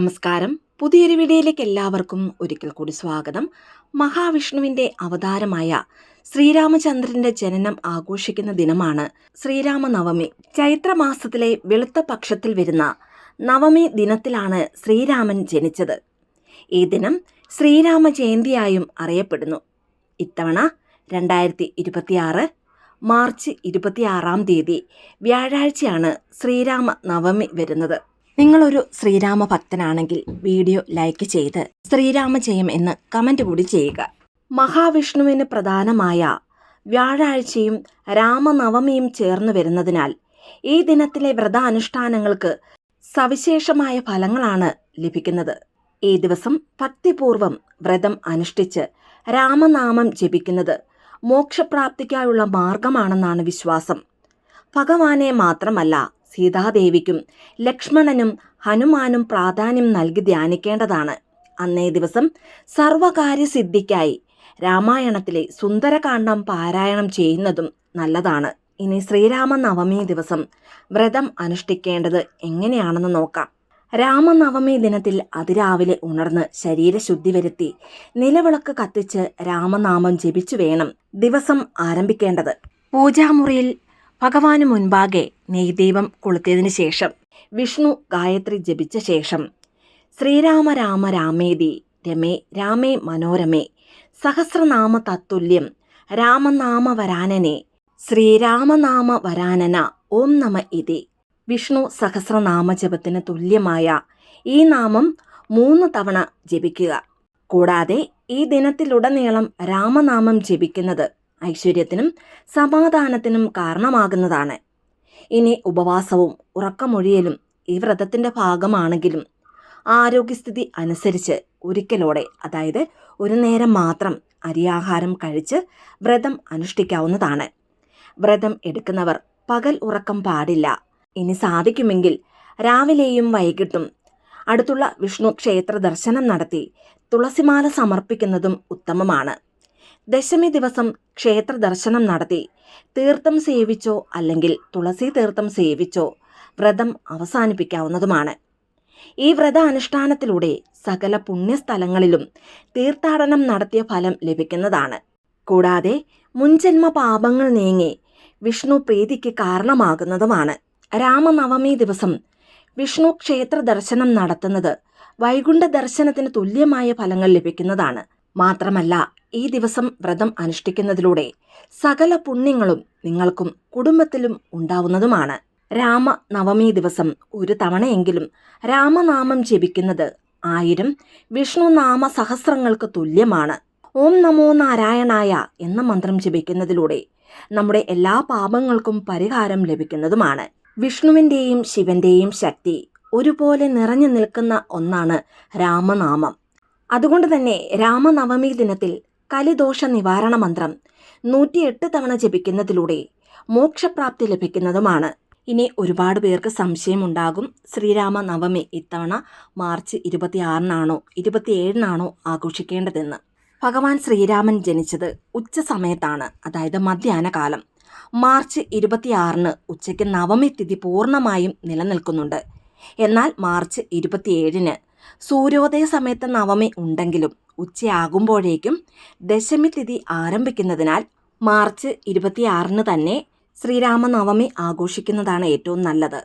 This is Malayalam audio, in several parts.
നമസ്കാരം. പുതിയൊരു വീഡിയോയിലേക്ക് എല്ലാവർക്കും ഒരിക്കൽ കൂടി സ്വാഗതം. മഹാവിഷ്ണുവിന്റെ അവതാരമായ ശ്രീരാമചന്ദ്രന്റെ ജനനം ആഘോഷിക്കുന്ന ദിനമാണ് ശ്രീരാമനവമി. ചൈത്രമാസത്തിലെ വെളുത്ത പക്ഷത്തിൽ വരുന്ന നവമി ദിനത്തിലാണ് ശ്രീരാമൻ ജനിച്ചത്. ഈ ദിനം ശ്രീരാമ ജയന്തിയായും അറിയപ്പെടുന്നു. ഇത്തവണ 2026 മാർച്ച് 26 തീയതി വ്യാഴാഴ്ചയാണ് ശ്രീരാമ നവമി വരുന്നത്. നിങ്ങളൊരു ശ്രീരാമ ഭക്തനാണെങ്കിൽ വീഡിയോ ലൈക്ക് ചെയ്ത് ശ്രീരാമജയം എന്ന് കമന്റ് കൂടി ചെയ്യുക. മഹാവിഷ്ണുവിന് പ്രധാനമായ വ്യാഴാഴ്ചയും രാമനവമിയും ചേർന്ന് വരുന്നതിനാൽ ഈ ദിനത്തിലെ വ്രതാനുഷ്ഠാനങ്ങൾക്ക് സവിശേഷമായ ഫലങ്ങളാണ് ലഭിക്കുന്നത്. ഈ ദിവസം ഭക്തിപൂർവം വ്രതം അനുഷ്ഠിച്ച് രാമനാമം ജപിക്കുന്നത് മോക്ഷപ്രാപ്തിക്കായുള്ള മാർഗമാണെന്നാണ് വിശ്വാസം. ഭഗവാനെ മാത്രമല്ല, സീതാദേവിക്കും ലക്ഷ്മണനും ഹനുമാനും പ്രാധാന്യം നൽകി ധ്യാനിക്കേണ്ടതാണ്. അന്നേ ദിവസം സർവകാര്യസിദ്ധിക്കായി രാമായണത്തിലെ സുന്ദരകാന്ഡം പാരായണം ചെയ്യുന്നതും നല്ലതാണ്. ഇനി ശ്രീരാമനവമി ദിവസം വ്രതം അനുഷ്ഠിക്കേണ്ടത് എങ്ങനെയാണെന്ന് നോക്കാം. രാമനവമി ദിനത്തിൽ അതിരാവിലെ ഉണർന്ന് ശരീരശുദ്ധി വരുത്തി നിലവിളക്ക് കത്തിച്ച് രാമനാമം ജപിച്ചു വേണം ദിവസം ആരംഭിക്കേണ്ടത്. പൂജാമുറിയിൽ ഭഗവാന് മുൻപാകെ നെയ്ദീപം കൊളുത്തിയതിനു ശേഷം വിഷ്ണു ഗായത്രി ജപിച്ച ശേഷം ശ്രീരാമ രാമ രാമേതി രമേ രാമേ മനോരമേ സഹസ്രനാമ തത്തുല്യം രാമനാമ വരാനനെ ശ്രീരാമനാമ വരാനന ഓം നമ ഇതി. വിഷ്ണു സഹസ്രനാമ ജപത്തിന് തുല്യമായ ഈ നാമം 3 തവണ ജപിക്കുക. കൂടാതെ ഈ ദിനത്തിലുടനീളം രാമനാമം ജപിക്കുന്നത് ഐശ്വര്യത്തിനും സമാധാനത്തിനും കാരണമാകുന്നതാണ്. ഇനി ഉപവാസവും ഉറക്കമൊഴിയലും ഈ വ്രതത്തിന്റെ ഭാഗമാണെങ്കിലും ആരോഗ്യസ്ഥിതി അനുസരിച്ച് ഒരിക്കലോടെ, അതായത് ഒരു നേരം മാത്രം അരിയാഹാരം കഴിച്ച് വ്രതം അനുഷ്ഠിക്കാവുന്നതാണ്. വ്രതം എടുക്കുന്നവർ പകൽ ഉറക്കം പാടില്ല. ഇനി സാധിക്കുമെങ്കിൽ രാവിലെയും വൈകിട്ടും അടുത്തുള്ള വിഷ്ണു ക്ഷേത്ര ദർശനം നടത്തി തുളസിമാല സമർപ്പിക്കുന്നതും ഉത്തമമാണ്. ദശമി ദിവസം ക്ഷേത്ര ദർശനം നടത്തി തീർത്ഥം സേവിച്ചോ അല്ലെങ്കിൽ തുളസി തീർത്ഥം സേവിച്ചോ വ്രതം അവസാനിപ്പിക്കാവുന്നതുമാണ്. ഈ വ്രതാനുഷ്ഠാനത്തിലൂടെ സകല പുണ്യസ്ഥലങ്ങളിലും തീർത്ഥാടനം നടത്തിയ ഫലം ലഭിക്കുന്നതാണ്. കൂടാതെ മുൻജന്മ പാപങ്ങൾ നീങ്ങി വിഷ്ണു പ്രീതിക്ക് കാരണമാകുന്നതുമാണ്. രാമനവമി ദിവസം വിഷ്ണു ക്ഷേത്ര ദർശനം നടത്തുന്നത് വൈകുണ്ഠ ദർശനത്തിന് തുല്യമായ ഫലങ്ങൾ ലഭിക്കുന്നതാണ്. മാത്രമല്ല, ഈ ദിവസം വ്രതം അനുഷ്ഠിക്കുന്നതിലൂടെ സകല പുണ്യങ്ങളും നിങ്ങൾക്കും കുടുംബത്തിലും ഉണ്ടാവുന്നതുമാണ്. രാമനവമി ദിവസം ഒരു തവണയെങ്കിലും രാമനാമം ജപിക്കുന്നത് 1000 വിഷ്ണു നാമ സഹസ്രങ്ങൾക്ക് തുല്യമാണ്. ഓം നമോ നാരായണായ എന്ന മന്ത്രം ജപിക്കുന്നതിലൂടെ നമ്മുടെ എല്ലാ പാപങ്ങൾക്കും പരിഹാരം ലഭിക്കുന്നതുമാണ്. വിഷ്ണുവിൻ്റെയും ശിവന്റെയും ശക്തി ഒരുപോലെ നിറഞ്ഞു നിൽക്കുന്ന ഒന്നാണ് രാമനാമം. അതുകൊണ്ട് തന്നെ രാമനവമി ദിനത്തിൽ കലിദോഷ നിവാരണ മന്ത്രം 108 തവണ ജപിക്കുന്നതിലൂടെ മോക്ഷപ്രാപ്തി ലഭിക്കുന്നതുമാണ്. ഇനി ഒരുപാട് പേർക്ക് സംശയമുണ്ടാകും, ശ്രീരാമനവമി ഇത്തവണ മാർച്ച് 26 27 ആഘോഷിക്കേണ്ടതെന്ന്. ഭഗവാൻ ശ്രീരാമൻ ജനിച്ചത് ഉച്ച സമയത്താണ്, അതായത് മധ്യാഹ്നകാലം. മാർച്ച് 26 ഉച്ചയ്ക്ക് നവമി തിഥി പൂർണ്ണമായും നിലനിൽക്കുന്നുണ്ട്. എന്നാൽ മാർച്ച് 27 സൂര്യോദയ സമയത്ത് നവമി ഉണ്ടെങ്കിലും ഉച്ചയാകുമ്പോഴേക്കും ദശമി തിഥി ആരംഭിക്കുന്നതിനാൽ മാർച്ച് 26 തന്നെ ശ്രീരാമനവമി ആഘോഷിക്കുന്നതാണ് ഏറ്റവും നല്ലത്.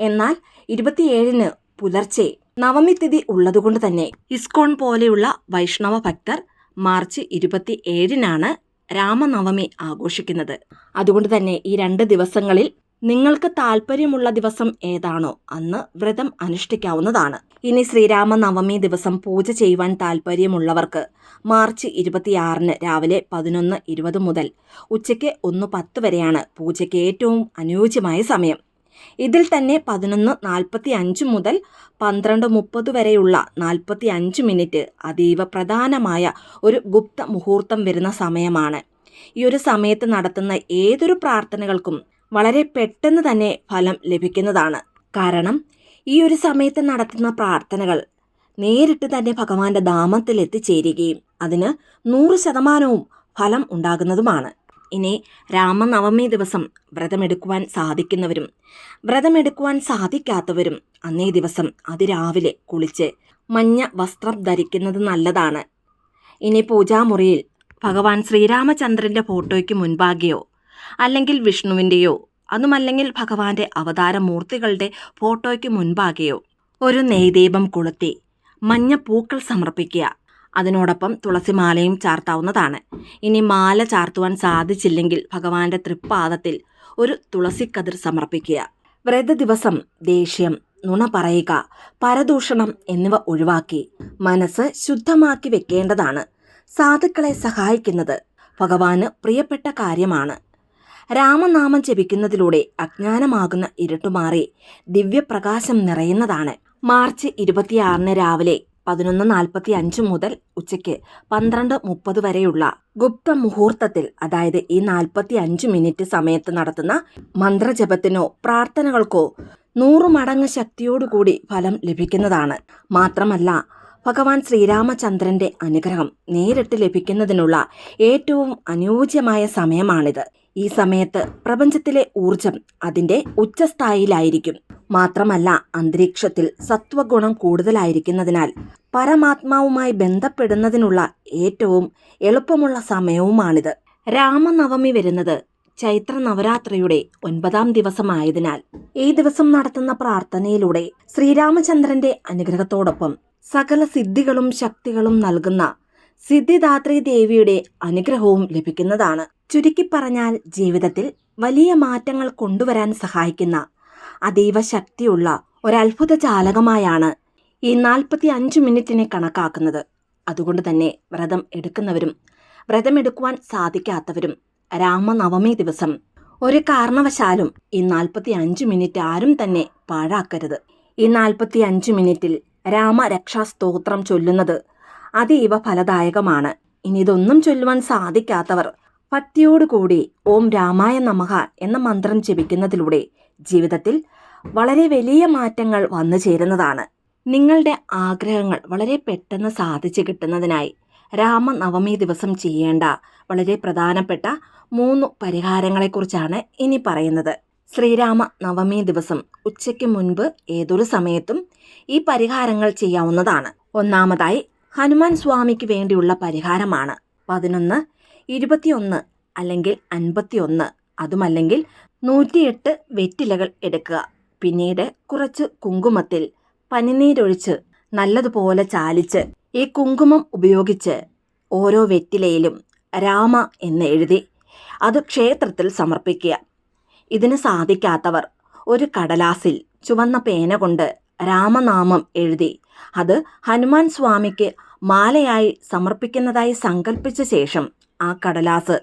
എന്നാൽ 27 പുലർച്ചെ നവമി തിഥി ഉള്ളതുകൊണ്ട് തന്നെ ഇസ്കോൺ പോലെയുള്ള വൈഷ്ണവ ഭക്തർ മാർച്ച് 27 രാമനവമി ആഘോഷിക്കുന്നത്. അതുകൊണ്ട് തന്നെ ഈ 2 ദിവസങ്ങളിൽ നിങ്ങൾക്ക് താല്പര്യമുള്ള ദിവസം ഏതാണോ അന്ന് വ്രതം അനുഷ്ഠിക്കാവുന്നതാണ്. ഇനി ശ്രീരാമനവമി ദിവസം പൂജ ചെയ്യുവാൻ താല്പര്യമുള്ളവർക്ക് മാർച്ച് 26 രാവിലെ 11:20 മുതൽ ഉച്ചയ്ക്ക് 1:10 വരെയാണ് പൂജയ്ക്ക് ഏറ്റവും അനുയോജ്യമായ സമയം. ഇതിൽ തന്നെ 11:45 മുതൽ 12:30 വരെയുള്ള 45 മിനിറ്റ് അതീവ പ്രധാനമായ ഒരു ഗുപ്ത മുഹൂർത്തം വരുന്ന സമയമാണ്. ഈ ഒരു സമയത്ത് നടത്തുന്ന ഏതൊരു പ്രാർത്ഥനകൾക്കും വളരെ പെട്ടെന്ന് തന്നെ ഫലം ലഭിക്കുന്നതാണ്. കാരണം ഈ ഒരു സമയത്ത് നടത്തുന്ന പ്രാർത്ഥനകൾ നേരിട്ട് തന്നെ ഭഗവാന്റെ ധാമത്തിൽ എത്തിച്ചേരുകയും അതിന് 100% ഫലം ഉണ്ടാകുന്നതുമാണ്. ഇനി രാമനവമി ദിവസം വ്രതമെടുക്കുവാൻ സാധിക്കുന്നവരും വ്രതമെടുക്കുവാൻ സാധിക്കാത്തവരും അന്നേ ദിവസം അതിരാവിലെ കുളിച്ച് മഞ്ഞ വസ്ത്രം ധരിക്കുന്നത് നല്ലതാണ്. ഇനി പൂജാമുറിയിൽ ഭഗവാൻ ശ്രീരാമചന്ദ്രൻ്റെ ഫോട്ടോയ്ക്ക് മുൻപാകെയോ അല്ലെങ്കിൽ വിഷ്ണുവിൻ്റെയോ അതുമല്ലെങ്കിൽ ഭഗവാന്റെ അവതാരമൂർത്തികളുടെ ഫോട്ടോയ്ക്ക് മുൻപാകെയോ ഒരു നെയ്ദീപം കൊളുത്തി മഞ്ഞ പൂക്കൾ സമർപ്പിക്കുക. അതിനോടൊപ്പം തുളസിമാലയും ചാർത്താവുന്നതാണ്. ഇനി മാല ചാർത്തുവാൻ സാധിച്ചില്ലെങ്കിൽ ഭഗവാന്റെ തൃപ്പാദത്തിൽ ഒരു തുളസിക്കതിർ സമർപ്പിക്കുക. വ്രത ദിവസം ദേഷ്യം, നുണ പറയുക, പരദൂഷണം എന്നിവ ഒഴിവാക്കി മനസ്സ് ശുദ്ധമാക്കി വെക്കേണ്ടതാണ്. സാധുക്കളെ സഹായിക്കുന്നത് ഭഗവാന് പ്രിയപ്പെട്ട കാര്യമാണ്. രാമനാമം ജപിക്കുന്നതിലൂടെ അജ്ഞാനമാകുന്ന ഇരുട്ടുമാറി ദിവ്യപ്രകാശം നിറയുന്നതാണ്. മാർച്ച് 26 രാവിലെ 11:45 മുതൽ ഉച്ചയ്ക്ക് 12:30 വരെയുള്ള ഗുപ്ത മുഹൂർത്തത്തിൽ, അതായത് ഈ 45 മിനിറ്റ് സമയത്ത് നടത്തുന്ന മന്ത്രജപത്തിനോ പ്രാർത്ഥനകൾക്കോ 100 മടങ്ങ് ശക്തിയോടുകൂടി ഫലം ലഭിക്കുന്നതാണ്. മാത്രമല്ല, ഭഗവാൻ ശ്രീരാമചന്ദ്രന്റെ അനുഗ്രഹം നേരിട്ട് ലഭിക്കുന്നതിനുള്ള ഏറ്റവും അനുയോജ്യമായ സമയമാണിത്. ഈ സമയത്ത് പ്രപഞ്ചത്തിലെ ഊർജം അതിൻ്റെ ഉച്ചസ്ഥായിലായിരിക്കും. മാത്രമല്ല, അന്തരീക്ഷത്തിൽ സത്വഗുണം കൂടുതലായിരിക്കുന്നതിനാൽ പരമാത്മാവുമായി ബന്ധപ്പെടുന്നതിനുള്ള ഏറ്റവും എളുപ്പമുള്ള സമയവുമാണിത്. രാമനവമി വരുന്നത് ചൈത്ര നവരാത്രിയുടെ 9ാം ദിവസമായതിനാൽ ഈ ദിവസം നടത്തുന്ന പ്രാർത്ഥനയിലൂടെ ശ്രീരാമചന്ദ്രന്റെ അനുഗ്രഹത്തോടൊപ്പം സകല സിദ്ധികളും ശക്തികളും നൽകുന്ന സിദ്ധിദാത്രി ദേവിയുടെ അനുഗ്രഹവും ലഭിക്കുന്നതാണ്. ചുരുക്കി പറഞ്ഞാൽ, ജീവിതത്തിൽ വലിയ മാറ്റങ്ങൾ കൊണ്ടുവരാൻ സഹായിക്കുന്ന അതീവ ശക്തിയുള്ള ഒരത്ഭുത ജാലകമായാണ് ഈ 45 മിനിറ്റിനെ കണക്കാക്കുന്നത്. അതുകൊണ്ട് തന്നെ വ്രതം എടുക്കുന്നവരും വ്രതമെടുക്കുവാൻ സാധിക്കാത്തവരും രാമനവമി ദിവസം ഒരു കാരണവശാലും ഈ 45 മിനിറ്റ് ആരും തന്നെ പാഴാക്കരുത്. ഈ 45 മിനിറ്റിൽ രാമരക്ഷാസ്തോത്രം ചൊല്ലുന്നത് അതീവ ഫലദായകമാണ്. ഇനി ഇതൊന്നും ചൊല്ലുവാൻ സാധിക്കാത്തവർ ഭക്തിയോടുകൂടി ഓം രാമായ നമഃ എന്ന മന്ത്രം ജപിക്കുന്നതിലൂടെ ജീവിതത്തിൽ വളരെ വലിയ മാറ്റങ്ങൾ വന്നു ചേരുന്നതാണ്. നിങ്ങളുടെ ആഗ്രഹങ്ങൾ വളരെ പെട്ടെന്ന് സാധിച്ചു കിട്ടുന്നതിനായി രാമനവമി ദിവസം ചെയ്യേണ്ട വളരെ പ്രധാനപ്പെട്ട 3 പരിഹാരങ്ങളെക്കുറിച്ചാണ് ഇനി പറയുന്നത്. ശ്രീരാമ നവമി ദിവസം ഉച്ചയ്ക്ക് മുൻപ് ഏതൊരു സമയത്തും ഈ പരിഹാരങ്ങൾ ചെയ്യാവുന്നതാണ്. ഒന്നാമതായി, ഹനുമാൻ സ്വാമിക്ക് വേണ്ടിയുള്ള പരിഹാരമാണ്. 11, 21 അല്ലെങ്കിൽ 51, അതുമല്ലെങ്കിൽ 108 വെറ്റിലകൾ എടുക്കുക. പിന്നീട് കുറച്ച് കുങ്കുമത്തിൽ പനിനീരൊഴിച്ച് നല്ലതുപോലെ ചാലിച്ച് ഈ കുങ്കുമം ഉപയോഗിച്ച് ഓരോ വെറ്റിലയിലും രാമ എന്ന് എഴുതി അത് ക്ഷേത്രത്തിൽ സമർപ്പിക്കുക. ഇതിന് സാധിക്കാത്തവർ ഒരു കടലാസിൽ ചുവന്ന പേന കൊണ്ട് രാമനാമം എഴുതി അത് ഹനുമാൻ സ്വാമിക്ക് മാലയായി സമർപ്പിക്കുന്നതായി സങ്കല്പിച്ച ശേഷം ആ കടലാസ്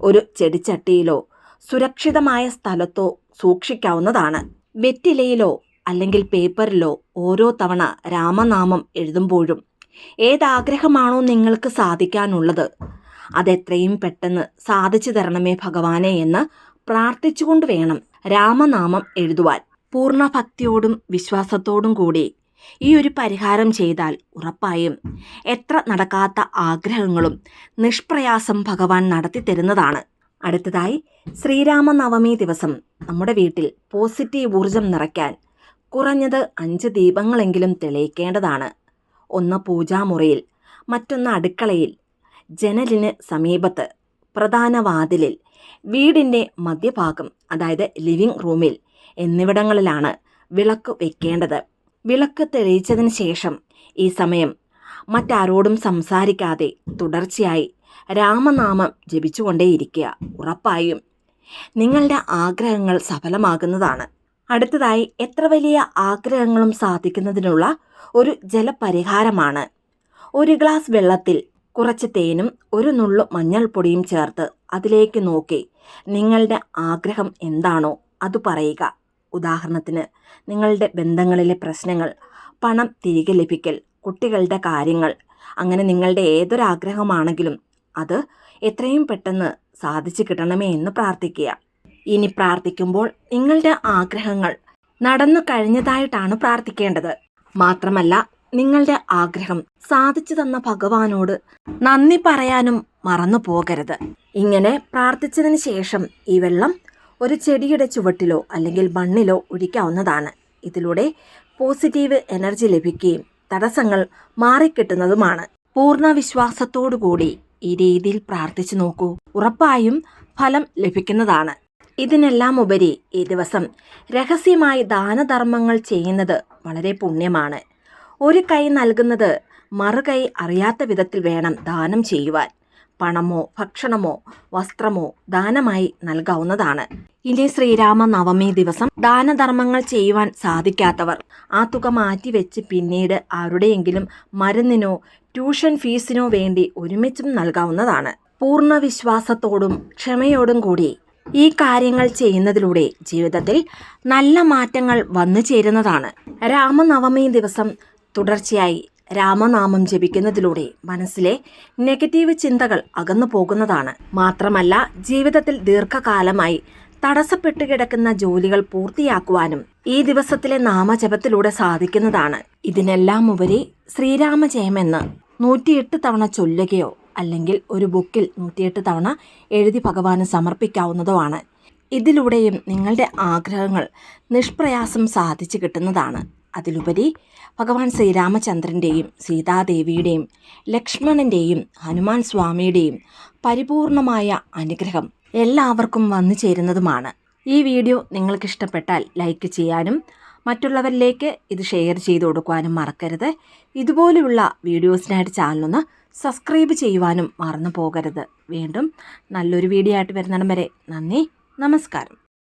ഒരു ചെടിച്ചട്ടിയിലോ സുരക്ഷിതമായ സ്ഥലത്തോ സൂക്ഷിക്കാവുന്നതാണ്. വെറ്റിലയിലോ അല്ലെങ്കിൽ പേപ്പറിലോ ഓരോ തവണ രാമനാമം എഴുതുമ്പോഴും ഏതാഗ്രഹമാണോ നിങ്ങൾക്ക് സാധിക്കാനുള്ളത് അതെത്രയും പെട്ടെന്ന് സാധിച്ചു തരണമേ ഭഗവാനെ എന്ന് പ്രാർത്ഥിച്ചുകൊണ്ട് വേണം രാമനാമം എഴുതുവാൻ. പൂർണ്ണ ഭക്തിയോടും വിശ്വാസത്തോടും കൂടി ഈ ഒരു പരിഹാരം ചെയ്താൽ ഉറപ്പായും എത്ര നടക്കാത്ത ആഗ്രഹങ്ങളും നിഷ്പ്രയാസം ഭഗവാൻ നടത്തി തരുന്നതാണ്. അടുത്തതായി, ശ്രീരാമനവമി ദിവസം നമ്മുടെ വീട്ടിൽ പോസിറ്റീവ് ഊർജം നിറയ്ക്കാൻ കുറഞ്ഞത് 5 ദീപങ്ങളെങ്കിലും തെളിയിക്കേണ്ടതാണ്. ഒന്ന് പൂജാമുറിയിൽ, മറ്റൊന്ന് അടുക്കളയിൽ, ജനലിന് സമീപത്ത്, പ്രധാന വാതിലിൽ, വീടിൻ്റെ മധ്യഭാഗം അതായത് ലിവിംഗ് റൂമിൽ എന്നിവിടങ്ങളിലാണ് വിളക്ക് വെക്കേണ്ടത്. വിളക്ക് തെളിയിച്ചതിന് ശേഷം ഈ സമയം മറ്റാരോടും സംസാരിക്കാതെ തുടർച്ചയായി രാമനാമം ജപിച്ചുകൊണ്ടേയിരിക്കുക. ഉറപ്പായും നിങ്ങളുടെ ആഗ്രഹങ്ങൾ സഫലമാകുന്നതാണ്. അടുത്തതായി, എത്ര വലിയ ആഗ്രഹങ്ങളും സാധിക്കുന്നതിനുള്ള ഒരു ജലപരിഹാരമാണ്. 1 ഗ്ലാസ് വെള്ളത്തിൽ കുറച്ച് തേനും 1 നുള്ളു മഞ്ഞൾപ്പൊടിയും ചേർത്ത് അതിലേക്ക് നോക്കി നിങ്ങളുടെ ആഗ്രഹം എന്താണോ അത് പറയുക. ഉദാഹരണത്തിന്, നിങ്ങളുടെ ബന്ധങ്ങളിലെ പ്രശ്നങ്ങൾ, പണം തിരികെ ലഭിക്കൽ, കുട്ടികളുടെ കാര്യങ്ങൾ, അങ്ങനെ നിങ്ങളുടെ ഏതൊരാഗ്രഹമാണെങ്കിലും അത് എത്രയും പെട്ടെന്ന് സാധിച്ചു കിട്ടണമേ എന്ന് പ്രാർത്ഥിക്കുക. ഇനി പ്രാർത്ഥിക്കുമ്പോൾ നിങ്ങളുടെ ആഗ്രഹങ്ങൾ നടന്നു കഴിഞ്ഞതായിട്ടാണ് പ്രാർത്ഥിക്കേണ്ടത്. മാത്രമല്ല, നിങ്ങളുടെ ആഗ്രഹം സാധിച്ചു തന്ന ഭഗവാനോട് നന്ദി പറയാനും മറന്നു പോകരുത്. ഇങ്ങനെ പ്രാർത്ഥിച്ചതിന് ശേഷം ഈ വെള്ളം ഒരു ചെടിയുടെ ചുവട്ടിലോ അല്ലെങ്കിൽ മണ്ണിലോ ഒഴിക്കാവുന്നതാണ്. ഇതിലൂടെ പോസിറ്റീവ് എനർജി ലഭിക്കുകയും തടസ്സങ്ങൾ മാറിക്കിട്ടുന്നതുമാണ്. പൂർണ്ണ വിശ്വാസത്തോടുകൂടി ഈ രീതിയിൽ പ്രാർത്ഥിച്ചു നോക്കൂ. ഉറപ്പായും ഫലം ലഭിക്കുന്നതാണ്. ഇതിനെല്ലാം ഉപരി ഈ ദിവസം രഹസ്യമായി ദാനധർമ്മങ്ങൾ ചെയ്യുന്നത് വളരെ പുണ്യമാണ്. ഒരു കൈ നൽകുന്നത് മറുകൈ അറിയാത്ത വിധത്തിൽ വേണം ദാനം ചെയ്യുവാൻ. പണമോ ഭക്ഷണമോ വസ്ത്രമോ ദാനമായി നൽകാവുന്നതാണ്. ഇനി ശ്രീരാമ നവമി ദിവസം ദാനധർമ്മങ്ങൾ ചെയ്യുവാൻ സാധിക്കാത്തവർ ആ തുക മാറ്റിവെച്ച് പിന്നീട് ആരുടെയെങ്കിലും മരുന്നിനോ ട്യൂഷൻ ഫീസിനോ വേണ്ടി ഒരുമിച്ചും നൽകാവുന്നതാണ്. പൂർണ്ണ വിശ്വാസത്തോടും ക്ഷമയോടും കൂടി ഈ കാര്യങ്ങൾ ചെയ്യുന്നതിലൂടെ ജീവിതത്തിൽ നല്ല മാറ്റങ്ങൾ വന്നു ചേരുന്നതാണ്. രാമനവമി ദിവസം തുടർച്ചയായി രാമനാമം ജപിക്കുന്നതിലൂടെ മനസ്സിലെ നെഗറ്റീവ് ചിന്തകൾ അകന്നു പോകുന്നതാണ്. മാത്രമല്ല ജീവിതത്തിൽ ദീർഘകാലമായി തടസ്സപ്പെട്ടു കിടക്കുന്ന ജോലികൾ പൂർത്തിയാക്കുവാനും ഈ ദിവസത്തിലെ നാമജപത്തിലൂടെ സാധിക്കുന്നതാണ്. ഇതിനെല്ലാം ഉപരി ശ്രീരാമജയമെന്ന് 108 തവണ ചൊല്ലുകയോ അല്ലെങ്കിൽ ഒരു ബുക്കിൽ 108 തവണ എഴുതി ഭഗവാന് സമർപ്പിക്കാവുന്നതുമാണ്. ഇതിലൂടെയും നിങ്ങളുടെ ആഗ്രഹങ്ങൾ നിഷ്പ്രയാസം സാധിച്ചു കിട്ടുന്നതാണ്. അതിലുപരി ഭഗവാൻ ശ്രീരാമചന്ദ്രൻ്റെയും സീതാദേവിയുടെയും ലക്ഷ്മണൻ്റെയും ഹനുമാൻ സ്വാമിയുടെയും പരിപൂർണമായ അനുഗ്രഹം എല്ലാവർക്കും വന്നു ചേരുന്നതുമാണ്. ഈ വീഡിയോ നിങ്ങൾക്കിഷ്ടപ്പെട്ടാൽ ലൈക്ക് ചെയ്യാനും മറ്റുള്ളവരിലേക്ക് ഇത് ഷെയർ ചെയ്ത് കൊടുക്കുവാനും മറക്കരുത്. ഇതുപോലെയുള്ള വീഡിയോസിനായിട്ട് ചാനലൊന്ന് സബ്സ്ക്രൈബ് ചെയ്യുവാനും മറന്നു പോകരുത്. വീണ്ടും നല്ലൊരു വീഡിയോ ആയിട്ട് വരുന്നിടം വരെ നന്ദി, നമസ്കാരം.